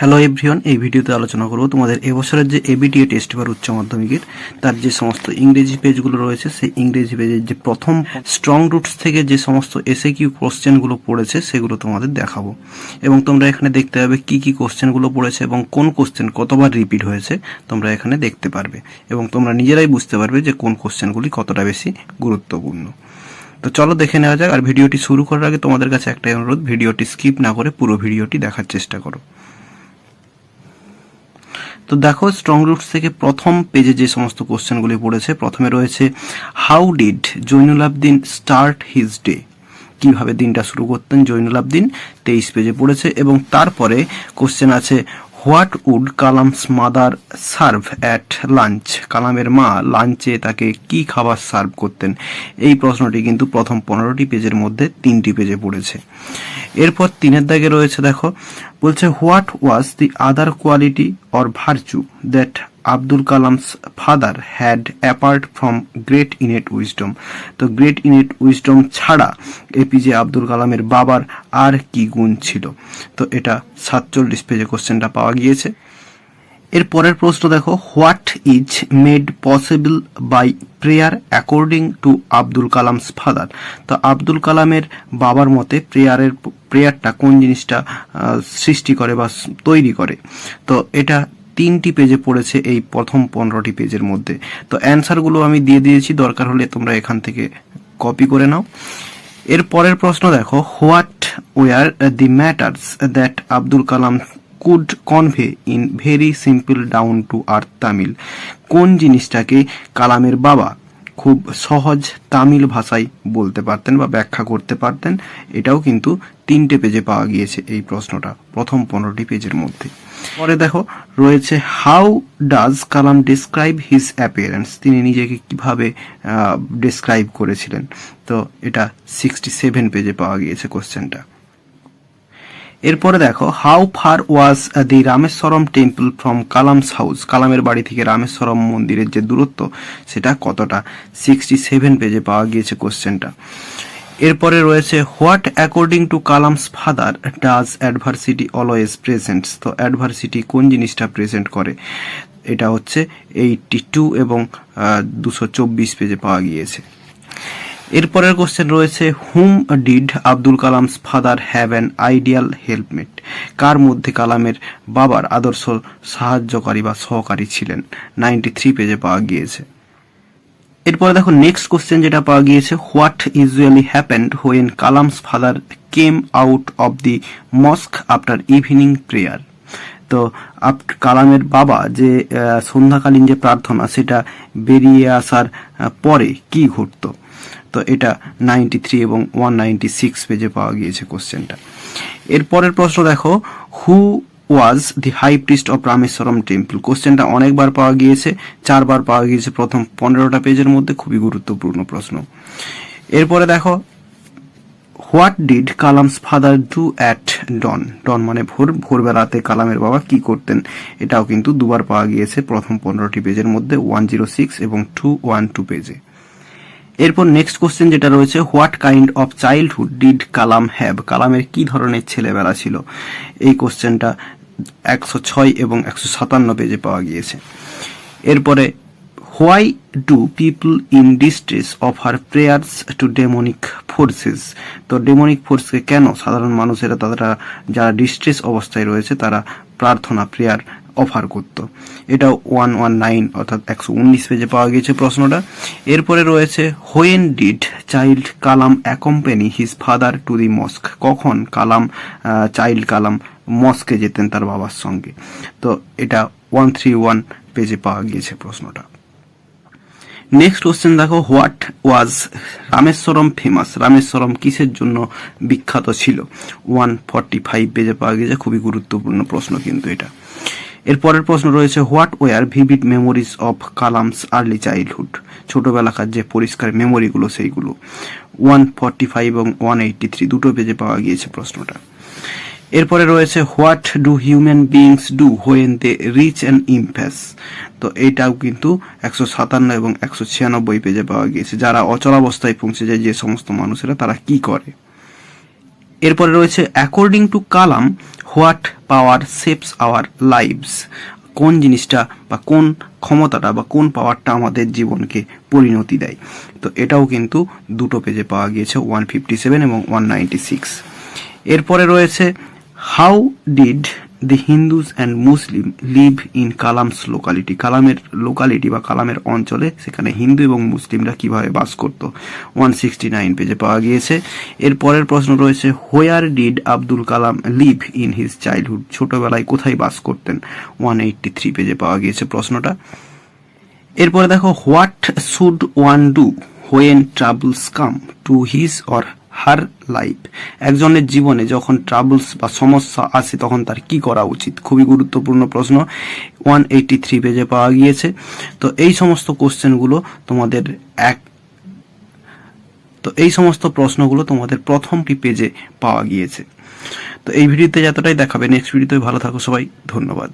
Hello everyone, এই ভিডিওতে আলোচনা করব তোমাদের এবছরের যে ABTA টেস্ট পেপার উচ্চ মাধ্যমিকের তার যে সমস্ত ইংরেজি পেজগুলো রয়েছে সেই ইংরেজি পেজের যে প্রথম স্ট্রং রুটস থেকে যে সমস্ত S.A.Q কোশ্চেনগুলো পড়েছে সেগুলো তোমাদের দেখাবো। এবং তোমরা এখানে দেখতে পাবে কি কি কোশ্চেনগুলো পড়েছে এবং কোন কোশ্চেন কতবার রিপিট হয়েছে তোমরা এখানে দেখতে পারবে এবং তোমরা নিজেরাই বুঝতে পারবে যে কোন কোশ্চেনগুলি কতটা বেশি গুরুত্বপূর্ণ। তো চলো দেখে নেওয়া যাক। আর ভিডিওটি শুরু করার আগে তোমাদের কাছে একটাই অনুরোধ, ভিডিওটি স্কিপ না করে পুরো ভিডিওটি দেখার চেষ্টা করো। তো দেখো, স্ট্রং রুটস থেকে প্রথম পেজে যে সমস্ত কোশ্চেনগুলি পড়েছে, প্রথমে রয়েছে how did Zainul Abedin start his day, কিভাবে দিনটা শুরু করতেন জৈনুল আবদিন, 23 পেজে পড়েছে। এবং তারপরে কোশ্চেন আছে what would Kalam's mother serve at lunch, কালামের মা লাঞ্চে তাকে কি খাবার সার্ভ করতেন। এই প্রশ্নটি কিন্তু প্রথম 15টি পেজের মধ্যে 3টি পেজে পড়েছে। এরপর 3-এর দাগে রয়েছে, দেখো বলছে what was the other quality or virtue that Abdul Kalam's father had apart from great innate wisdom. তো গ্রেট ইনেট উইজডম ছাড়া APJ আব্দুল কালামের বাবার আর কি গুণ ছিল। তো এটা 47 পেজে কোশ্চেনটা পাওয়া গিয়েছে। এর পরের প্রশ্ন দেখো, what is made possible by prayer according to Abdul Kalam's father. তো আব্দুল কালামের বাবার মতে প্রেয়ারটা কোন জিনিসটা সৃষ্টি করে বা তৈরি করে। তো এটা 3টি পেজে পড়েছে এই প্রথম 15টি পেজের মধ্যে। তো অ্যান্সারগুলো আমি দিয়ে দিয়েছি, দরকার হলে তোমরা এখান থেকে কপি করে নাও। এর পরের প্রশ্ন দেখো, what were the matters that Abdul Kalam could convey in very simple down to earth Tamil. কোন জিনিসটাকে কালামের বাবা খুব সহজ তামিল ভাষায় বলতে পারতেন বা ব্যাখ্যা করতে পারতেন। এটাও কিন্তু 3টে পেজে পাওয়া গিয়েছে এই প্রশ্নটা প্রথম 15টি পেজের মধ্যে। পরে দেখো রয়েছে how does Kalam describe his appearance, তিনি নিজেকে কিভাবে ডিসক্রাইব করেছিলেন। তো এটা 67 পেজে পাওয়া গিয়েছে কোশ্চেনটা। এরপরে দেখো, how far was the Rameswaram temple from Kalam's house, কালামের বাড়ি থেকে রামেশ্বরম মন্দিরের যে দূরত্ব সেটা কতটা, 67 পেজে পাওয়া গিয়েছে কোশ্চেনটা। এরপরে রয়েছে what according to Kalam's father does adversity always presents. তো অ্যাডভার্সিটি কোন জিনিসটা প্রেজেন্ট করে, এটা হচ্ছে 82 এবং 224 পেজে পাওয়া গিয়েছে। এরপরের কোশ্চেন রয়েছে whom did Abdul Kalam's father have an ideal helpmate, কার মধ্যে কালামের বাবার আদর্শ সাহায্যকারী বা সহকারী ছিলেন, 93 পেজে পাওয়া গিয়েছে। এরপরে দেখো নেক্সট কোশ্চেন যেটা পাওয়া গিয়েছে, what usually happened when Kalam's father came out of the mosque after evening prayer. তো কালামের বাবা যে সন্ধ্যাকালীন যে প্রার্থনা সেটা বেরিয়ে আসার পরে কি ঘটতো। তো এটা 93 এবং 196 পেজে পাওয়া গিয়েছে কোশ্চেনটা। এরপরের প্রশ্ন দেখো, who was the high priest of Rameswaram temple. কোশ্চেনটা অনেকবার পাওয়া গিয়েছে, 4বার পাওয়া গিয়েছে প্রথম 15টা পেজের মধ্যে, খুবই গুরুত্বপূর্ণ প্রশ্ন। এরপরে দেখো, what did Kalam's father do at dawn, dawn মানে ভোরবেলাতে কালামের বাবা কি করতেন। এটাও কিন্তু 2বার পাওয়া গিয়েছে প্রথম 15টি পেজের মধ্যে, 106 এবং 212 পেজে। এরপর নেক্সট কোশ্চেন যেটা রয়েছে, what kind of childhood did Kalam have, কালামের কি ধরনের ছেলেবেলা ছিল। এই কোশ্চেনটা 106 এবং 157 পেজে পাওয়া গিয়েছে। এরপরে why do people in distress offer prayers to demonic forces. তো ডেমনিক ফোর্সকে কেন সাধারণ মানুষেরা, তারা যারা ডিস্ট্রেস অবস্থায় রয়েছে তারা প্রেয়ার অফার করত। এটাও 119 অর্থাৎ 119 পেজে পাওয়া গিয়েছে প্রশ্নটা। এরপরে রয়েছে when did child Kalam accompany his father to the mosque, কখন চাইল্ড কালাম মস্কে যেতেন তার বাবার সঙ্গে। তো এটা 131 পেজে পাওয়া গিয়েছে প্রশ্নটা। নেক্সট কোশ্চেন দেখো, what was Rameswaram famous, Rameswaram কিসের জন্য বিখ্যাত ছিল, 145 পেজে পাওয়া গিয়েছে, খুবই গুরুত্বপূর্ণ প্রশ্ন কিন্তু এটা। এরপরের প্রশ্ন রয়েছে, what were vivid memories of Kalam's early childhood, ছোটবেলাকার যে পরিষ্কার মেমোরিগুলো সেইগুলো, 145 এবং 183 দুটো পেজে পাওয়া গিয়েছে প্রশ্নটা। এরপরে রয়েছে what do human beings do when they reach an impasse. তো এটাও কিন্তু 157 এবং 196 পেজে পাওয়া গিয়েছে, যারা অচলাবস্থায় পৌঁছে যায় যে সমস্ত মানুষেরা তারা কি করে। এরপরে রয়েছে according to Kalam what power saves our lives, কোন জিনিসটা বা কোন ক্ষমতাটা বা কোন পাওয়ারটা আমাদের জীবনকে পরিণতি দেয়। তো এটাও কিন্তু দুটো পেজে পাওয়া গিয়েছে, 157 এবং 196। এরপরে রয়েছে how did the Hindus and Muslim live in Kalam's locality, কালামের লোকালিটি বা কালামের অঞ্চলে সেখানে হিন্দু এবং মুসলিমরা কিভাবে বাস করত, 169 পেজে পাওয়া গিয়েছে। এর পরের প্রশ্ন রয়েছে where did Abdul Kalam live in his childhood, ছোটবেলায় কোথায় বাস করতেন, 183 পেজে পাওয়া গিয়েছে প্রশ্নটা। এরপরে দেখো what should one do when troubles come to his or her life, একজনের জীবনে যখন ট্রাবলস বা সমস্যা আসে তখন তার কি করা উচিত, খুবই গুরুত্বপূর্ণ প্রশ্ন, 183 পেজে পাওয়া গিয়েছে। তো এই সমস্ত কোশ্চেনগুলো তোমাদের এই সমস্ত প্রশ্নগুলো তোমাদের প্রথমটি পেজে পাওয়া গিয়েছে। তো এই ভিডিওতে যতটাই দেখাবে, নেক্সট ভিডিওতে ভালো থাকো সবাই, ধন্যবাদ।